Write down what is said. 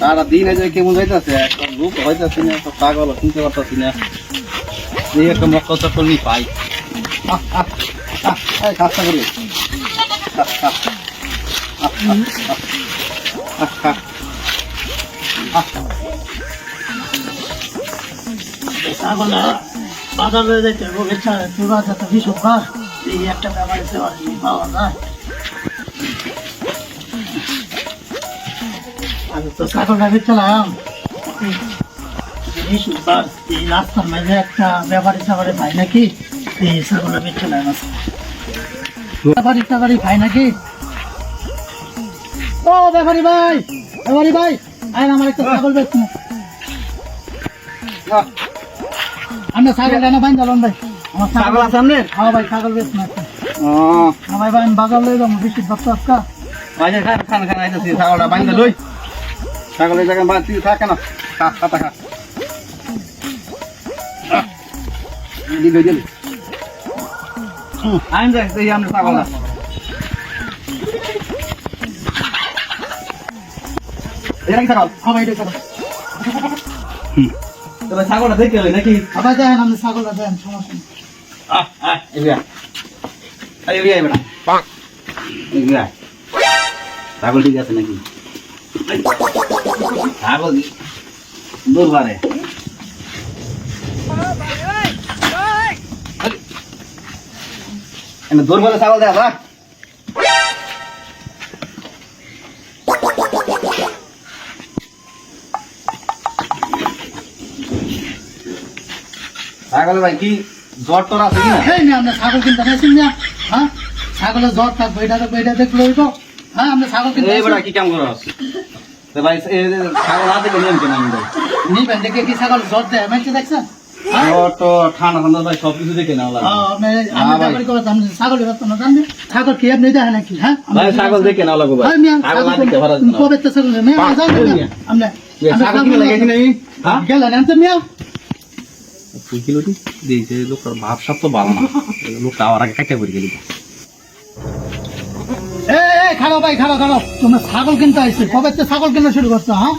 সারাদিন এই যে কেমন যাইতেছে একটা রূপ হইতেছি না, একটা পাগল শুনতে পারতেছি না, এই একটা মক্কা চক্কর নি পাই। কাজটা করি ছাগল বাজারে যাইতে ইচ্ছা তোরা যত হিসব কর, এই একটা ব্যাপারে পাওয়া যায়। আমি তো ছাগলটা বেচলাম, হিসব কর এই রাস্তার মাঝে একটা ব্যাপারে টাবারে পাই নাকি, এই ছাগলটা বেচলাম ব্যাপারি টাবারি পাই নাকি। ও ব্যাপারি ভাই, ব্যাপারি ভাই আয় আমার একটা ছাগল বেচছি না। আমরা ছাগল কেন বাইন যাবেন ভাই, আমার ছাগল আছে আপনার? হ্যাঁ ভাই ছাগল বেচছি না। ভাই ভাই আমি বাজার লই যাবো বৃষ্টির বাচ্চা আজকা। ভাই খান খান খান আইতেছি, ছাগলটা বাইন্দা লই, ছাগলের জায়গায় বাদ তুই থাকে না, খা খাতা খা দিল দিল আইন যাই তুই আমরা ছাগল না এটা কি ছাগল? হ্যাঁ ভাই এটা ছাগল। তবে ছাগলটা দেখতে হবে নাকি? আবার দেখেন আপনি ছাগলটা দেন, সমস্যা নেই। ছাগল ঠিক আছে নাকি? ছাগল দুর্বারে দুর্বলে ছাগল দেখা ছাগল ভাই কি জ্বর টর আছে কিনা? এই না আমরা ছাগল কিনতে আসেন না, হ্যাঁ ছাগলের জ্বর থাকবে, এটা দেখবো এটা দেখলো হইবো। হ্যাঁ আমরা ছাগল কিনতে এই বেটা কি কাম করো ভাই? ছাগল আছে কেন কেন আমি ভাই নিবেন দেখে কি ছাগল জ্বর দেয় মেনছে দেখছেন? জ্বর তো ঠান্ডা ঠান্ডা ভাই সবকিছু দেখে নাও লাগে। ছাগল ছাগল কি আপনি দেখেন নাকি? হ্যাঁ ভাই ছাগল দেখে নাও লাগবে ভাই, ছাগল না দেখে ভাড়া তুমি কবে তো ছাগল আমরা ছাগল কি লাগাইছি না আমি? হ্যাঁ গেলেন আনতে মিয়া তুই কিলো দিয়েছে লোকটার ভাব সব তো ভালো না, লোকটা আমার আগে কাটা করে গেলি। খাড়ো ভাই খাড়ো খাড়ো, তোমরা ছাগল কিনতে আসছো, কবে তো ছাগল কেনা শুরু করছো? হ্যাঁ